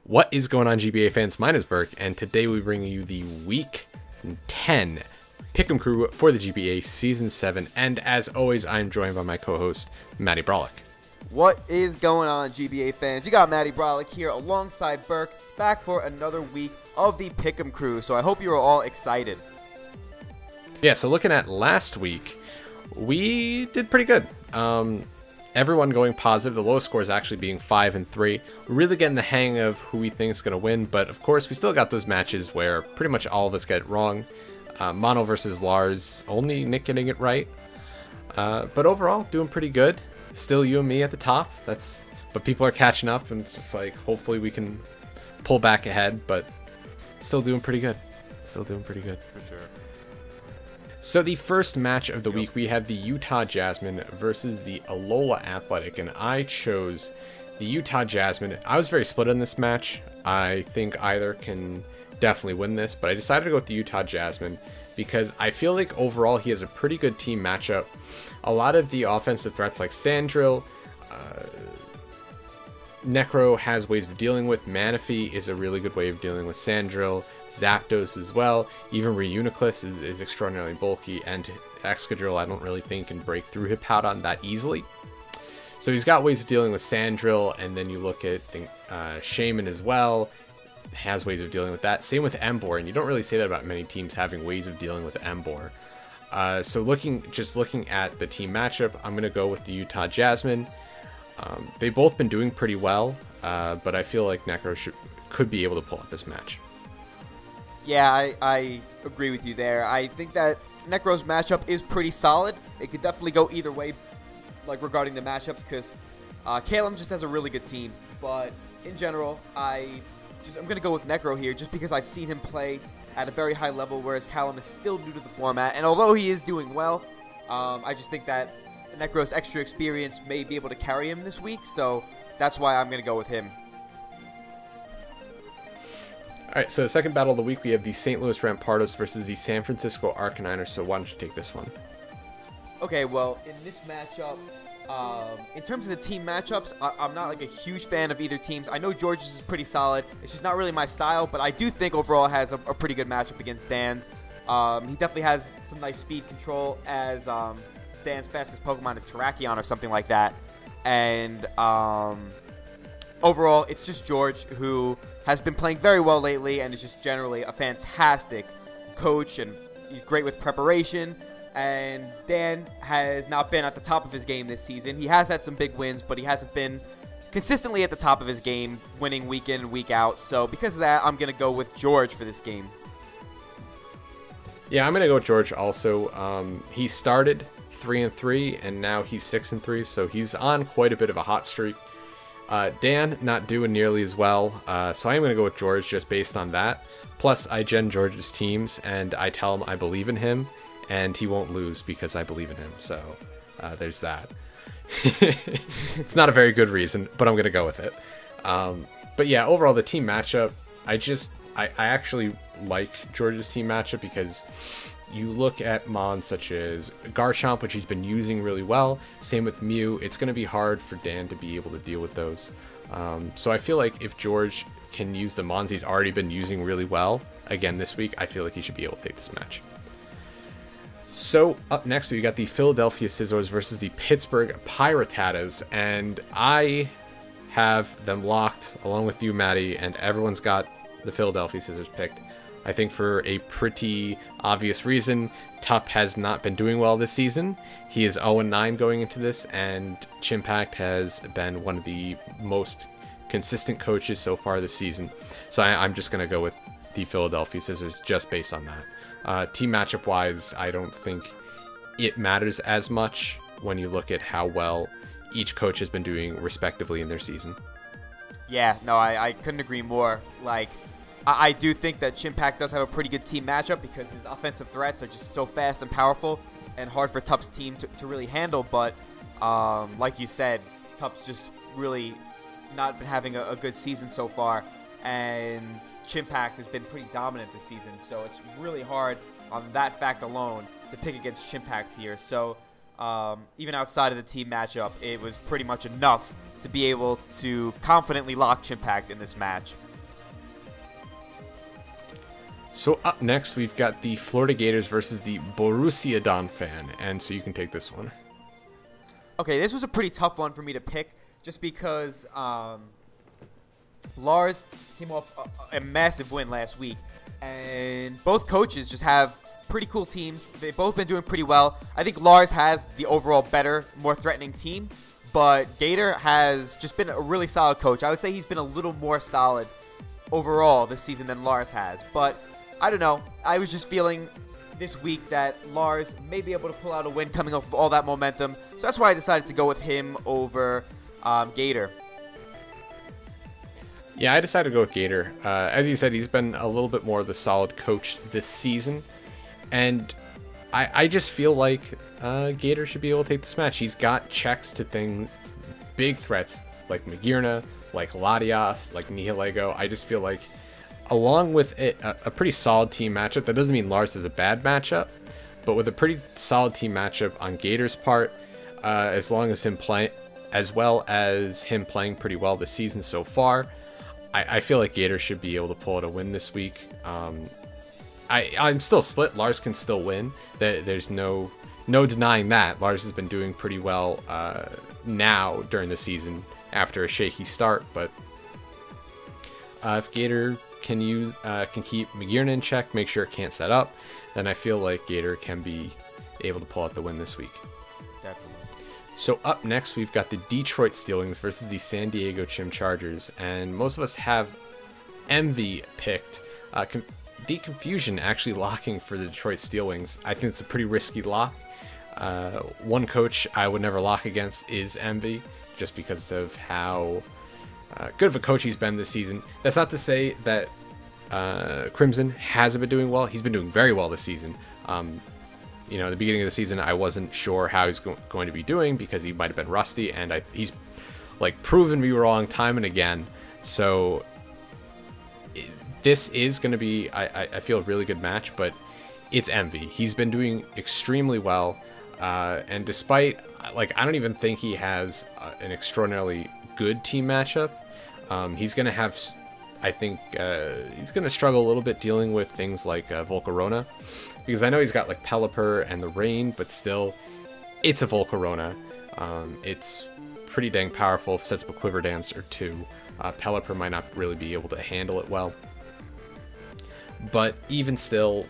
What is going on, GBA fans? My name is Berk, and today we bring you the Week 10 Pick'em crew for the GBA Season 7, and as always, I'm joined by my co-host, Matty Brolick. What is going on, GBA fans? You got Matty Brolick here alongside Berk, back for another week of the Pick'em crew, so I hope you are all excited. Yeah, so looking at last week, we did pretty good. Everyone going positive. The lowest score is actually being 5-3. We're really getting the hang of who we think is going to win, but of course we still got those matches where pretty much all of us get it wrong. Mono versus Lars, only Nick getting it right. But overall, doing pretty good. Still you and me at the top. But people are catching up, and it's just like, hopefully we can pull back ahead, but still doing pretty good. Still doing pretty good. For sure. So the first match of the week, we have the Utah Jasmine versus the Alola Athletic, and I chose the Utah Jasmine. I was very split on this match. I think either can definitely win this, but I decided to go with the Utah Jasmine because I feel like overall he has a pretty good team matchup. A lot of the offensive threats like Sandrill, Necro has ways of dealing with. Manaphy is a really good way of dealing with Sandrill. Zapdos as well. Even Reuniclus is extraordinarily bulky, and Excadrill I don't really think can break through Hippowdon that easily. So he's got ways of dealing with Sandrill, and then you look at Shaman as well, has ways of dealing with that. Same with Emboar, and you don't really say that about many teams having ways of dealing with Emboar. So just looking at the team matchup, I'm going to go with the Utah Jasmine. They've both been doing pretty well, but I feel like Necro could be able to pull off this match. Yeah, I agree with you there. I think that Necro's matchup is pretty solid. It could definitely go either way, like regarding the matchups, because Calum just has a really good team. But in general, I'm going to go with Necro here just because I've seen him play at a very high level, whereas Calum is still new to the format. And although he is doing well, I just think that Necro's extra experience may be able to carry him this week, so that's why I'm going to go with him. Alright, so the second battle of the week, we have the St. Louis Rampardos versus the San Francisco Arcaniners, so why don't you take this one? Okay, well, in this matchup, in terms of the team matchups, I'm not like a huge fan of either teams. I know George's is pretty solid. It's just not really my style, but I do think overall it has a pretty good matchup against Dan's. He definitely has some nice speed control, as Dan's fastest Pokemon is Terrakion or something like that. And overall, it's just George, who has been playing very well lately and is just generally a fantastic coach, and he's great with preparation. And Dan has not been at the top of his game this season. He has had some big wins, but he hasn't been consistently at the top of his game, winning week in and week out. So because of that, I'm going to go with George for this game. Yeah, I'm going to go with George also. He started 3-3, and now he's 6-3, so he's on quite a bit of a hot streak. Dan not doing nearly as well, so I'm going to go with George just based on that. Plus, I gen George's teams, and I tell him I believe in him, and he won't lose because I believe in him, so there's that. It's not a very good reason, but I'm going to go with it. But yeah, overall, the team matchup, I actually like George's team matchup because you look at mons such as Garchomp, which he's been using really well. Same with Mew. It's going to be hard for Dan to be able to deal with those. So I feel like if George can use the mons he's already been using really well, again this week, I feel like he should be able to take this match. So up next, we got the Philadelphia Scizors versus the Pittsburgh Piratas, and I have them locked along with you, Matty, and everyone's got the Philadelphia Scizors picked. I think for a pretty obvious reason. Tup has not been doing well this season. He is 0-9 going into this, and Chimpact has been one of the most consistent coaches so far this season. So I'm just going to go with the Philadelphia Scizors just based on that. Team matchup wise, I don't think it matters as much when you look at how well each coach has been doing respectively in their season. Yeah, no, I couldn't agree more. Like, I do think that Chimpact does have a pretty good team matchup because his offensive threats are just so fast and powerful and hard for Tup's team to really handle. But like you said, Tup's just really not been having a good season so far, and Chimpact has been pretty dominant this season. So it's really hard on that fact alone to pick against Chimpact here. So even outside of the team matchup, it was pretty much enough to be able to confidently lock Chimpact in this match. So up next, we've got the Florida Gators versus the Borussia Dortmund, and so you can take this one. Okay, this was a pretty tough one for me to pick, just because Lars came off a massive win last week, and both coaches just have pretty cool teams. They've both been doing pretty well. I think Lars has the overall better, more threatening team, but Gator has just been a really solid coach. I would say he's been a little more solid overall this season than Lars has, but I don't know. I was just feeling this week that Lars may be able to pull out a win coming off of all that momentum, so that's why I decided to go with him over Gator. Yeah, I decided to go with Gator. As you said, he's been a little bit more of the solid coach this season, and I just feel like Gator should be able to take this match. He's got checks to things, big threats like Magirna, like Latias, like Nihilego. I just feel like, along with a pretty solid team matchup, that doesn't mean Lars is a bad matchup, but with a pretty solid team matchup on Gator's part, as well as him playing pretty well this season so far, I feel like Gator should be able to pull out a win this week. I'm still split. Lars can still win. There's no denying that. Lars has been doing pretty well now during the season after a shaky start, but if Gator can keep Magirna in check, make sure it can't set up, then I feel like Gator can be able to pull out the win this week. Definitely. So up next, we've got the Detroit Steel Wings versus the San Diego Chim Chargers, and most of us have Envy picked. Confusion actually locking for the Detroit Steel Wings. I think it's a pretty risky lock. One coach I would never lock against is Envy, just because of how good of a coach he's been this season. That's not to say that Crimson hasn't been doing well. He's been doing very well this season. At the beginning of the season, I wasn't sure how he's going to be doing because he might have been rusty, and he's proven me wrong time and again. So this is going to be, I feel, a really good match, but it's Envy. He's been doing extremely well, and despite, I don't even think he has an extraordinarily good team matchup. He's going to have, I think, he's going to struggle a little bit dealing with things like Volcarona, because I know he's got Pelipper and the Rain, but still, it's a Volcarona. It's pretty dang powerful, sets up a Quiver Dance or two. Pelipper might not really be able to handle it well. But even still,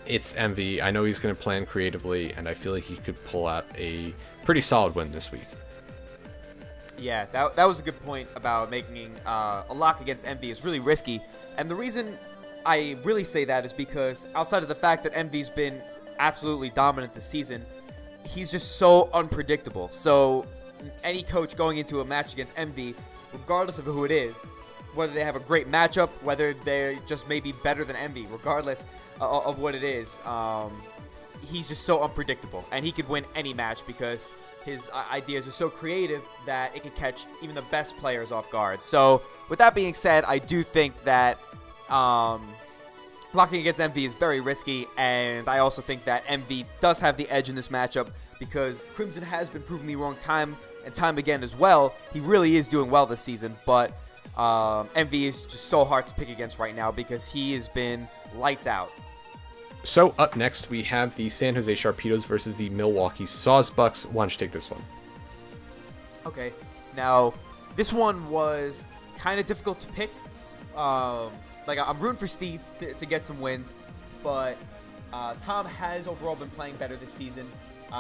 it's Envy. I know he's going to plan creatively, and I feel like he could pull out a pretty solid win this week. Yeah, that was a good point about making a lock against Envy is really risky. And the reason I really say that is because outside of the fact that Envy's been absolutely dominant this season, he's just so unpredictable. So any coach going into a match against Envy, regardless of who it is, whether they have a great matchup, whether they're just maybe better than Envy, regardless of what it is, he's just so unpredictable. And he could win any match because his ideas are so creative that it can catch even the best players off guard. So with that being said, I do think that locking against Envy is very risky, and I also think that Envy does have the edge in this matchup because Crimson has been proving me wrong time and time again as well. He really is doing well this season, but Envy is just so hard to pick against right now because he has been lights out. So up next, we have the San Jose Sharpedos versus the Milwaukee Sawsbucks. Why don't you take this one? Okay, now this one was kind of difficult to pick. I'm rooting for Steve to get some wins, but Tom has overall been playing better this season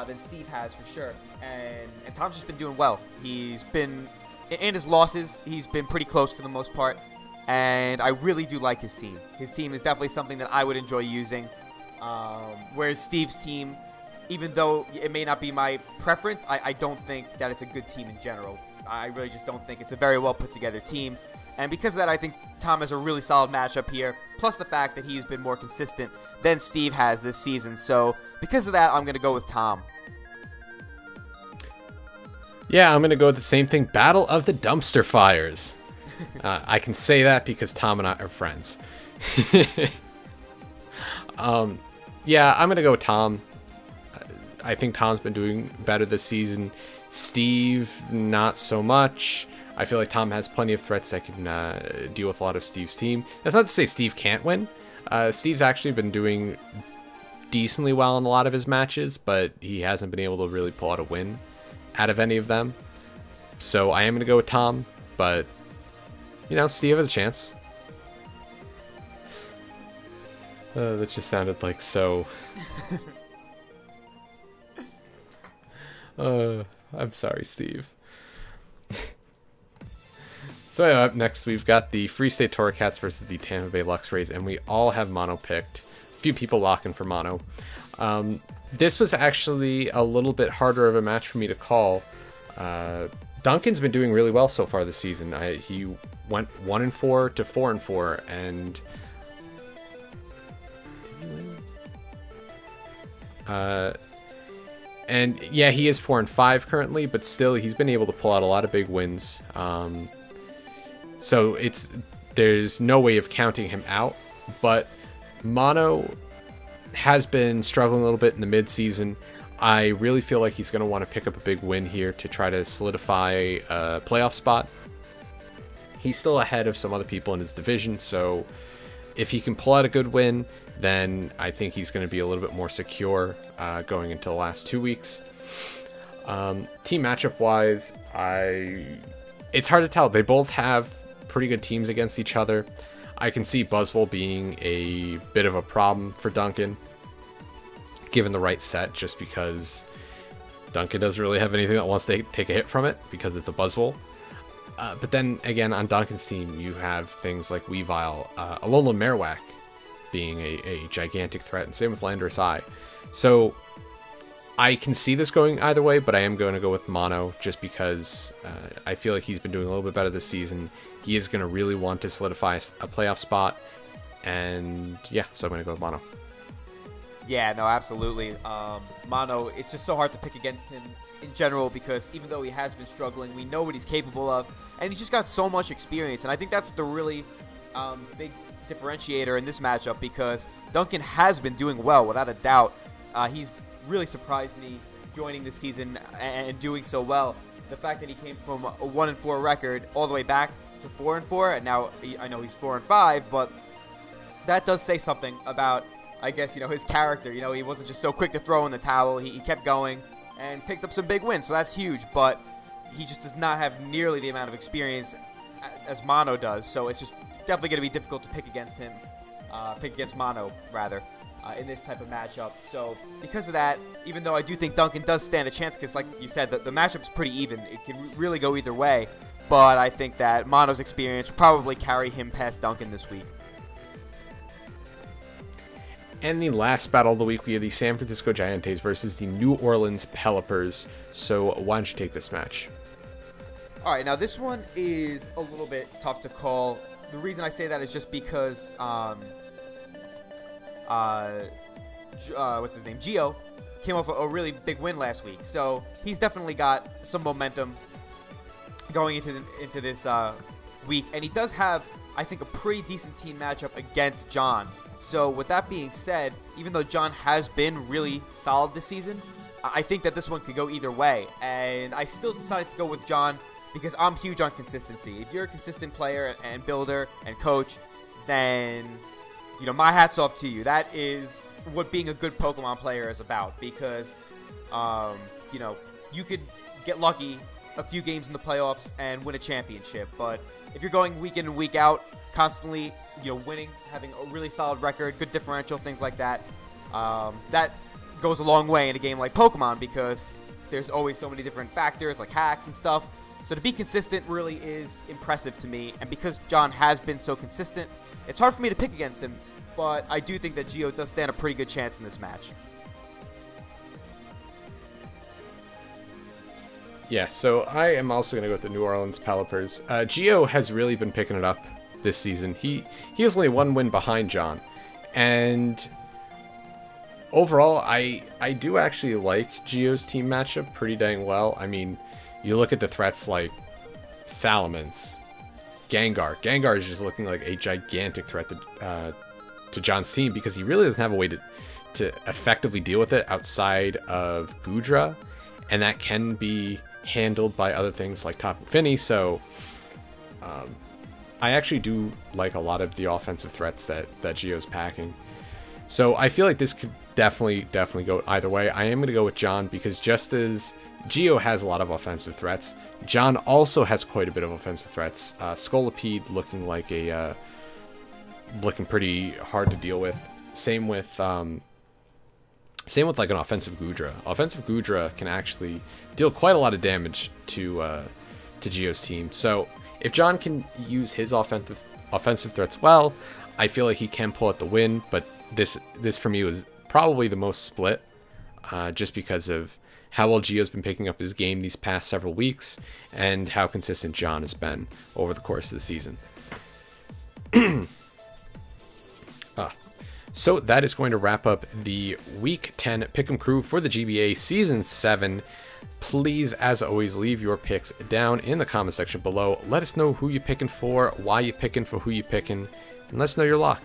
than Steve has for sure, and Tom's just been doing well. He's been, in his losses, he's been pretty close for the most part, and I really do like his team. His team is definitely something that I would enjoy using, whereas Steve's team, even though it may not be my preference, I don't think that it's a good team in general. I really just don't think it's a very well put together team. And because of that, I think Tom has a really solid matchup here, plus the fact that he's been more consistent than Steve has this season. So because of that, I'm going to go with Tom. Yeah, I'm going to go with the same thing. Battle of the Dumpster Fires. I can say that because Tom and I are friends. Yeah, I'm going to go with Tom. I think Tom's been doing better this season. Steve, not so much. I feel like Tom has plenty of threats that can deal with a lot of Steve's team. That's not to say Steve can't win. Steve's actually been doing decently well in a lot of his matches, but he hasn't been able to really pull out a win out of any of them. So I am going to go with Tom, but, you know, Steve has a chance. That just sounded like so... I'm sorry, Steve. So up next, we've got the Free State Torcats versus the Tampa Bay Lux Rays, and we all have mono picked. A few people locking for mono. This was actually a little bit harder of a match for me to call. Duncan's been doing really well so far this season. He went 1-4 to 4-4, and yeah, he is 4-5 currently, but still he's been able to pull out a lot of big wins. So there's no way of counting him out, but mono has been struggling a little bit in the mid-season. I really feel like he's going to want to pick up a big win here to try to solidify a playoff spot. He's still ahead of some other people in his division, so if he can pull out a good win, then I think he's going to be a little bit more secure going into the last 2 weeks. Team matchup-wise, it's hard to tell. They both have pretty good teams against each other. I can see Buzzwole being a bit of a problem for Duncan, given the right set, just because Duncan doesn't really have anything that wants to take a hit from it because it's a Buzzwole. But then again, on Duncan's team, you have things like Weavile, Alolan Marowak being a gigantic threat, and same with Landorus Eye. So I can see this going either way, but I am going to go with mono just because I feel like he's been doing a little bit better this season. He is going to really want to solidify a playoff spot, and yeah, so I'm going to go with mono. Yeah, no, absolutely. Mono, it's just so hard to pick against him in general because even though he has been struggling, we know what he's capable of, and he's just got so much experience, and I think that's the really big differentiator in this matchup because Duncan has been doing well, without a doubt. He's really surprised me joining this season and doing so well. The fact that he came from a 1-4 record all the way back to 4-4, and now I know he's 4-5, but that does say something about, I guess, you know, his character. You know, he wasn't just so quick to throw in the towel. He kept going and picked up some big wins, so that's huge, but he just does not have nearly the amount of experience as Mono does, so it's just definitely going to be difficult to pick against him, pick against Mono, rather, in this type of matchup. So because of that, even though I do think Duncan does stand a chance, because like you said, the matchup's pretty even. It can really go either way, but I think that Mono's experience will probably carry him past Duncan this week. And the last battle of the week, we have the San Francisco Giants versus the New Orleans Pelipers. So why don't you take this match? All right, now this one is a little bit tough to call. The reason I say that is just because, what's his name? Gio came off a really big win last week. So he's definitely got some momentum going into this week. And he does have, I think, a pretty decent team matchup against John. So with that being said, even though John has been really solid this season, I think that this one could go either way. And I still decided to go with John because I'm huge on consistency. If you're a consistent player and builder and coach, then, you know, my hat's off to you. That is what being a good Pokemon player is about because, you know, you could get lucky a few games in the playoffs and win a championship. But if you're going week in and week out, constantly, you know, winning, having a really solid record, good differential, things like that, that goes a long way in a game like Pokemon because there's always so many different factors like hacks and stuff. So to be consistent really is impressive to me, and because John has been so consistent, it's hard for me to pick against him, but I do think that Gio does stand a pretty good chance in this match. Yeah, so I am also going to go with the New Orleans Pelipers. Gio has really been picking it up this season. He has only one win behind John, and overall I do actually like Gio's team matchup pretty dang well. I mean, you look at the threats like Salamence, Gengar. Gengar is just looking like a gigantic threat to John's team because he really doesn't have a way to effectively deal with it outside of Goodra, and that can be handled by other things like Tapu Fini. So I actually do like a lot of the offensive threats that Gio's packing. So I feel like this could definitely go either way. I am going to go with John because just as Gio has a lot of offensive threats, John also has quite a bit of offensive threats. Scolipede looking like a looking pretty hard to deal with. Same with like an offensive Goodra. Offensive Goodra can actually deal quite a lot of damage to Gio's team. So if John can use his offensive threats well, I feel like he can pull out the win. But this for me was probably the most split, just because of how well Gio's been picking up his game these past several weeks and how consistent John has been over the course of the season. So that is going to wrap up the Week 10 Pick'em crew for the GBA Season 7. Please, as always, leave your picks down in the comment section below. Let us know who you're picking for, why you're picking for who you're picking, and let us know your luck.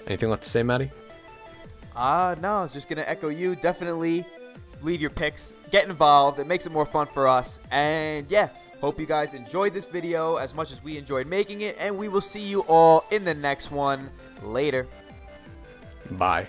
Anything left to say, Matty? No, I was just going to echo you. Definitely leave your picks. Get involved. It makes it more fun for us. And yeah, hope you guys enjoyed this video as much as we enjoyed making it. And we will see you all in the next one. Later. Bye.